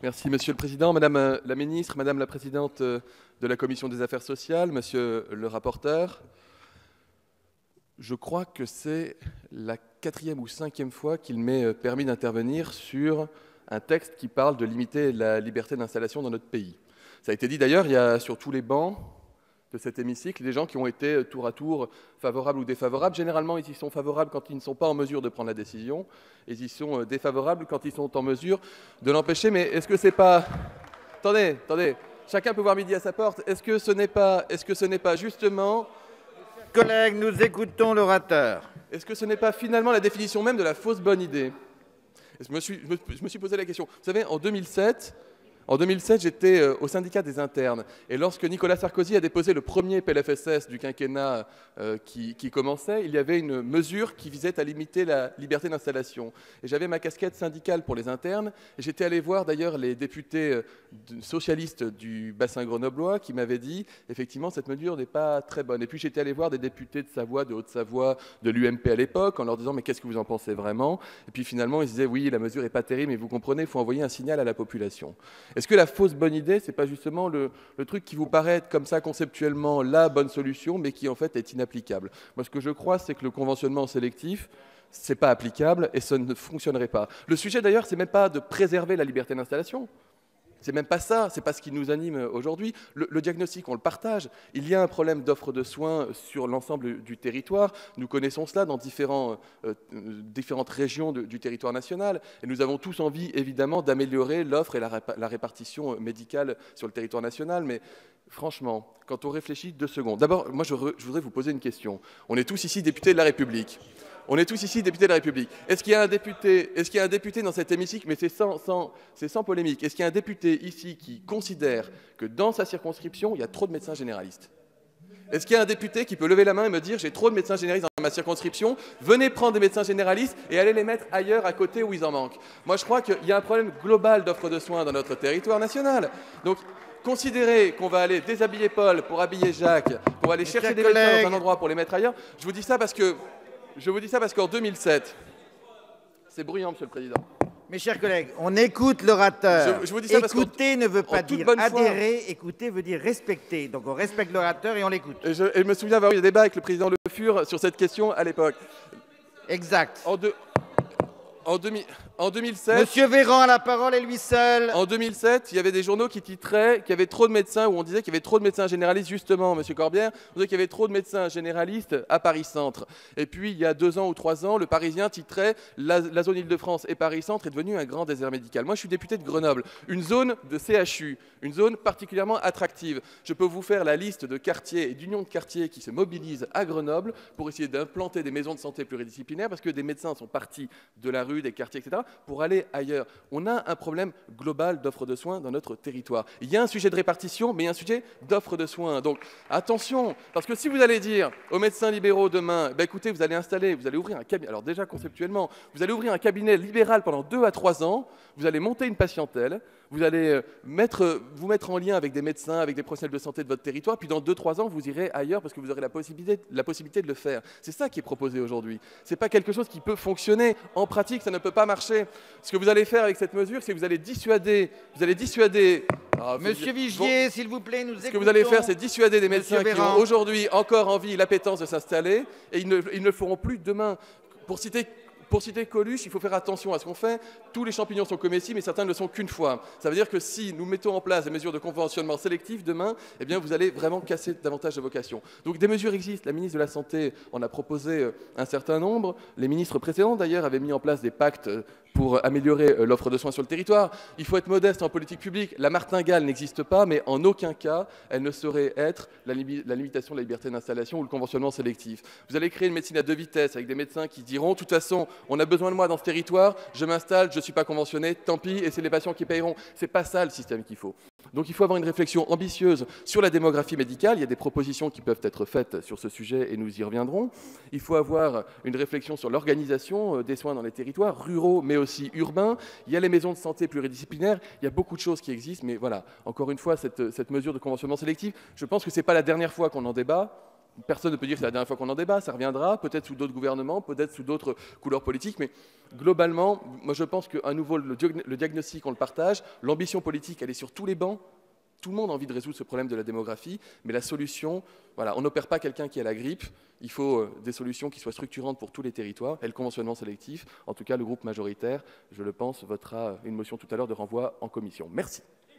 Merci, Monsieur le Président, Madame la Ministre, Madame la Présidente de la Commission des Affaires sociales, Monsieur le rapporteur. Je crois que c'est la 4e ou 5e fois qu'il m'est permis d'intervenir sur un texte qui parle de limiter la liberté d'installation dans notre pays. Ça a été dit d'ailleurs, il y a sur tous les bancs de cet hémicycle des gens qui ont été tour à tour favorables ou défavorables. Généralement, ils y sont favorables quand ils ne sont pas en mesure de prendre la décision, et ils y sont défavorables quand ils sont en mesure de l'empêcher. Mais est-ce que c'est pas... Attendez, chacun peut voir midi à sa porte. Est-ce que ce n'est pas justement... Collègues, nous écoutons l'orateur. Est-ce que ce n'est pas finalement la définition même de la fausse bonne idée? Je me suis posé la question. Vous savez, en 2007, j'étais au syndicat des internes. Et lorsque Nicolas Sarkozy a déposé le premier PLFSS du quinquennat qui commençait, il y avait une mesure qui visait à limiter la liberté d'installation. Et j'avais ma casquette syndicale pour les internes. Et j'étais allé voir d'ailleurs les députés socialistes du bassin grenoblois qui m'avaient dit effectivement cette mesure n'est pas très bonne. Et puis j'étais allé voir des députés de Savoie, de Haute-Savoie, de l'UMP à l'époque en leur disant mais qu'est-ce que vous en pensez vraiment? Et puis finalement ils disaient oui, la mesure n'est pas terrible, mais vous comprenez, il faut envoyer un signal à la population. Est-ce que la fausse bonne idée, ce n'est pas justement le truc qui vous paraît être comme ça conceptuellement la bonne solution, mais qui en fait est inapplicable? Moi, ce que je crois, c'est que le conventionnement sélectif, ce n'est pas applicable et ça ne fonctionnerait pas. Le sujet d'ailleurs, ce n'est même pas de préserver la liberté d'installation. C'est même pas ça, c'est pas ce qui nous anime aujourd'hui. Le diagnostic, on le partage. Il y a un problème d'offre de soins sur l'ensemble du territoire. Nous connaissons cela dans différentes régions du territoire national. Et nous avons tous envie, évidemment, d'améliorer l'offre et la répartition médicale sur le territoire national. Mais franchement, quand on réfléchit 2 secondes... D'abord, moi, je voudrais vous poser une question. On est tous ici députés de la République. Est-ce qu'il y a un député dans cet hémicycle, mais c'est sans polémique, est-ce qu'il y a un député ici qui considère que dans sa circonscription, il y a trop de médecins généralistes? Est-ce qu'il y a un député qui peut lever la main et me dire « j'ai trop de médecins généralistes dans ma circonscription, venez prendre des médecins généralistes et allez les mettre ailleurs à côté où ils en manquent ». Moi, je crois qu'il y a un problème global d'offre de soins dans notre territoire national. Donc, considérer qu'on va aller déshabiller Paul pour habiller Jacques, qu'on va aller chercher des médecins dans un endroit pour les mettre ailleurs, je vous dis ça parce qu'en 2007, c'est bruyant, Monsieur le Président. Mes chers collègues, on écoute l'orateur. Je vous dis ça parce écouter ne veut pas dire adhérer, écouter veut dire respecter. Donc on respecte l'orateur et on l'écoute. Et je me souviens avoir eu des débats avec le président Le Fur sur cette question à l'époque. Exact. En 2007... Monsieur Véran a la parole et lui seul. En 2007, il y avait des journaux qui titraient qu'il y avait trop de médecins, où on disait qu'il y avait trop de médecins généralistes, justement, Monsieur Corbière, on disait qu'il y avait trop de médecins généralistes à Paris-Centre. Et puis, il y a 2 ans ou 3 ans, le Parisien titrait « La zone Île-de-France et Paris-Centre est devenue un grand désert médical ». Moi, je suis député de Grenoble, une zone de CHU, une zone particulièrement attractive. Je peux vous faire la liste de quartiers et d'unions de quartiers qui se mobilisent à Grenoble pour essayer d'implanter des maisons de santé pluridisciplinaires parce que des médecins sont partis de la rue, des quartiers, etc., pour aller ailleurs. On a un problème global d'offre de soins dans notre territoire. Il y a un sujet de répartition, mais il y a un sujet d'offre de soins. Donc attention, parce que si vous allez dire aux médecins libéraux demain, écoutez, vous allez ouvrir un cabinet, alors déjà conceptuellement, vous allez ouvrir un cabinet libéral pendant 2 à 3 ans, vous allez monter une patientèle, vous allez vous mettre en lien avec des médecins, avec des professionnels de santé de votre territoire, puis dans 2-3 ans, vous irez ailleurs parce que vous aurez la possibilité de le faire. C'est ça qui est proposé aujourd'hui. Ce n'est pas quelque chose qui peut fonctionner. En pratique, ça ne peut pas marcher. Ce que vous allez faire avec cette mesure, c'est que vous allez dissuader... Monsieur Vigier, s'il vous plaît, nous écoutons. Ce que vous allez faire, c'est dissuader des médecins qui ont aujourd'hui encore envie, l'appétence de s'installer, et ils ne le feront plus demain. Pour citer Coluche, il faut faire attention à ce qu'on fait. Tous les champignons sont comestibles, mais certains ne le sont qu'une fois. Ça veut dire que si nous mettons en place des mesures de conventionnement sélectif demain, eh bien vous allez vraiment casser davantage de vocations. Donc des mesures existent. La ministre de la Santé en a proposé un certain nombre. Les ministres précédents, d'ailleurs, avaient mis en place des pactes pour améliorer l'offre de soins sur le territoire. Il faut être modeste en politique publique. La martingale n'existe pas, mais en aucun cas, elle ne saurait être la limitation de la liberté d'installation ou le conventionnement sélectif. Vous allez créer une médecine à 2 vitesses avec des médecins qui diront, de toute façon, on a besoin de moi dans ce territoire, je m'installe, je ne suis pas conventionné, tant pis, et c'est les patients qui paieront. Ce n'est pas ça le système qu'il faut. Donc il faut avoir une réflexion ambitieuse sur la démographie médicale. Il y a des propositions qui peuvent être faites sur ce sujet et nous y reviendrons. Il faut avoir une réflexion sur l'organisation des soins dans les territoires ruraux mais aussi urbains. Il y a les maisons de santé pluridisciplinaires. Il y a beaucoup de choses qui existent. Mais voilà, encore une fois, cette mesure de conventionnement sélectif, je pense que ce n'est pas la dernière fois qu'on en débat. personne ne peut dire que c'est la dernière fois qu'on en débat, ça reviendra, peut-être sous d'autres gouvernements, peut-être sous d'autres couleurs politiques, mais globalement, moi je pense qu'à nouveau, le diagnostic, on le partage, l'ambition politique, elle est sur tous les bancs. Tout le monde a envie de résoudre ce problème de la démographie, mais la solution, voilà, on n'opère pas quelqu'un qui a la grippe, il faut des solutions qui soient structurantes pour tous les territoires, et le conventionnement sélectif. En tout cas, le groupe majoritaire, je le pense, votera une motion tout à l'heure de renvoi en commission. Merci.